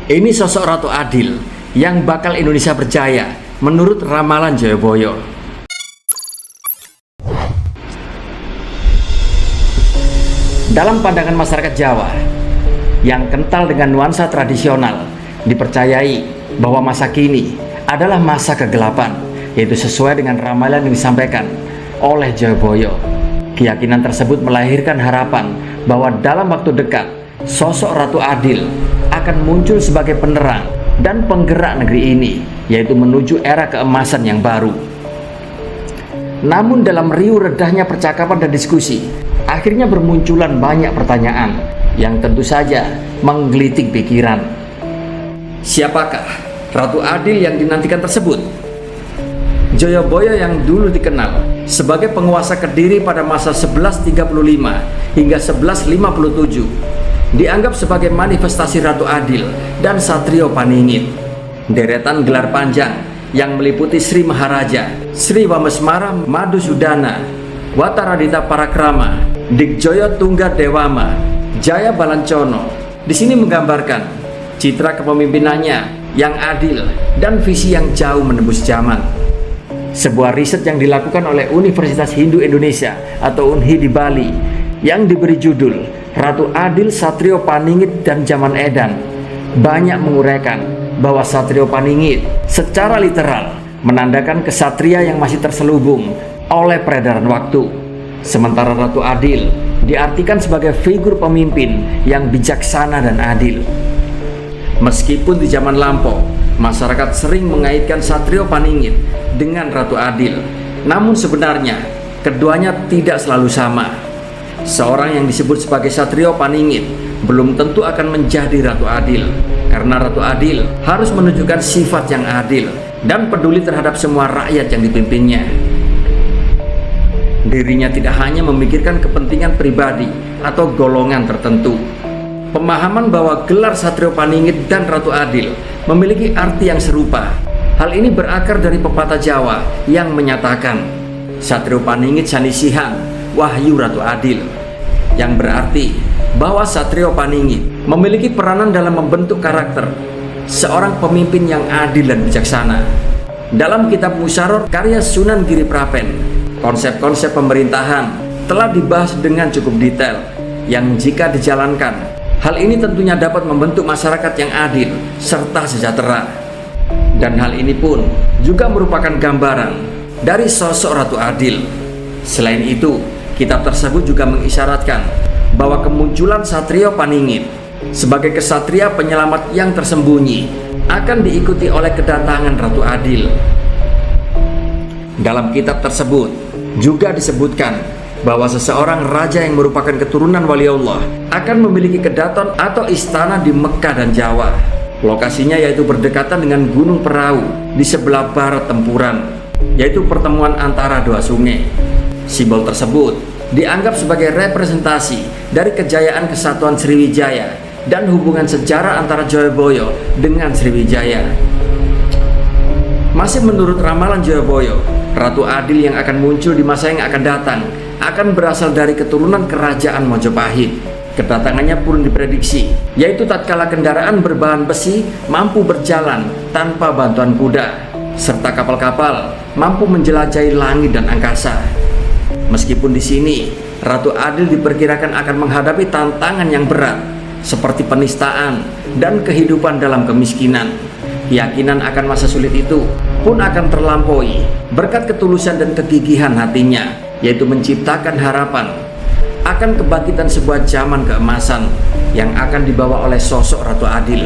Ini sosok Ratu Adil yang bakal Indonesia berjaya menurut ramalan Jayabaya. Dalam pandangan masyarakat Jawa yang kental dengan nuansa tradisional, dipercayai bahwa masa kini adalah masa kegelapan, yaitu sesuai dengan ramalan yang disampaikan oleh Jayabaya. Keyakinan tersebut melahirkan harapan bahwa dalam waktu dekat sosok Ratu Adil akan muncul sebagai penerang dan penggerak negeri ini, yaitu menuju era keemasan yang baru. Namun dalam riuh redahnya percakapan dan diskusi, akhirnya bermunculan banyak pertanyaan yang tentu saja menggelitik pikiran. Siapakah Ratu Adil yang dinantikan tersebut? Jayabaya yang dulu dikenal sebagai penguasa Kediri pada masa 1135 hingga 1157 dianggap sebagai manifestasi Ratu Adil dan Satrio Paningit. Deretan gelar panjang yang meliputi Sri Maharaja, Sri Wamesmara Madusudana, Wataradita Parakrama, Dikjoyo Tungga Dewama, Jaya Balancono. Di sini menggambarkan citra kepemimpinannya yang adil dan visi yang jauh menembus zaman. Sebuah riset yang dilakukan oleh Universitas Hindu Indonesia atau UNHI di Bali yang diberi judul Ratu Adil, Satrio Paningit dan Zaman Edan banyak menguraikan bahwa Satrio Paningit secara literal menandakan kesatria yang masih terselubung oleh peredaran waktu, sementara Ratu Adil diartikan sebagai figur pemimpin yang bijaksana dan adil. Meskipun di zaman lampau masyarakat sering mengaitkan Satrio Paningit dengan Ratu Adil, namun sebenarnya keduanya tidak selalu sama. Seorang yang disebut sebagai Satrio Paningit belum tentu akan menjadi Ratu Adil, karena Ratu Adil harus menunjukkan sifat yang adil dan peduli terhadap semua rakyat yang dipimpinnya. Dirinya tidak hanya memikirkan kepentingan pribadi atau golongan tertentu. Pemahaman bahwa gelar Satrio Paningit dan Ratu Adil memiliki arti yang serupa. Hal ini berakar dari pepatah Jawa yang menyatakan Satrio Paningit sanisihan Wahyu Ratu Adil, yang berarti bahwa Satrio Paningit memiliki peranan dalam membentuk karakter seorang pemimpin yang adil dan bijaksana. Dalam kitab Musyaror karya Sunan Giri Prapen, konsep-konsep pemerintahan telah dibahas dengan cukup detail yang jika dijalankan, hal ini tentunya dapat membentuk masyarakat yang adil serta sejahtera. Dan hal ini pun juga merupakan gambaran dari sosok Ratu Adil. Selain itu, kitab tersebut juga mengisyaratkan bahwa kemunculan Satrio Paningit sebagai kesatria penyelamat yang tersembunyi akan diikuti oleh kedatangan Ratu Adil. Dalam kitab tersebut juga disebutkan bahwa seseorang raja yang merupakan keturunan wali Allah akan memiliki kedaton atau istana di Mekah dan Jawa. Lokasinya yaitu berdekatan dengan Gunung Perahu di sebelah barat tempuran, yaitu pertemuan antara dua sungai. Simbol tersebut dianggap sebagai representasi dari kejayaan kesatuan Sriwijaya dan hubungan sejarah antara Jayabaya dengan Sriwijaya. Masih menurut ramalan Jayabaya, Ratu Adil yang akan muncul di masa yang akan datang akan berasal dari keturunan kerajaan Mojopahit. Kedatangannya pun diprediksi, yaitu tatkala kendaraan berbahan besi mampu berjalan tanpa bantuan kuda, serta kapal-kapal mampu menjelajahi langit dan angkasa. Meskipun di sini Ratu Adil diperkirakan akan menghadapi tantangan yang berat seperti penistaan dan kehidupan dalam kemiskinan, keyakinan akan masa sulit itu pun akan terlampaui berkat ketulusan dan kegigihan hatinya, yaitu menciptakan harapan akan kebangkitan sebuah zaman keemasan yang akan dibawa oleh sosok Ratu Adil.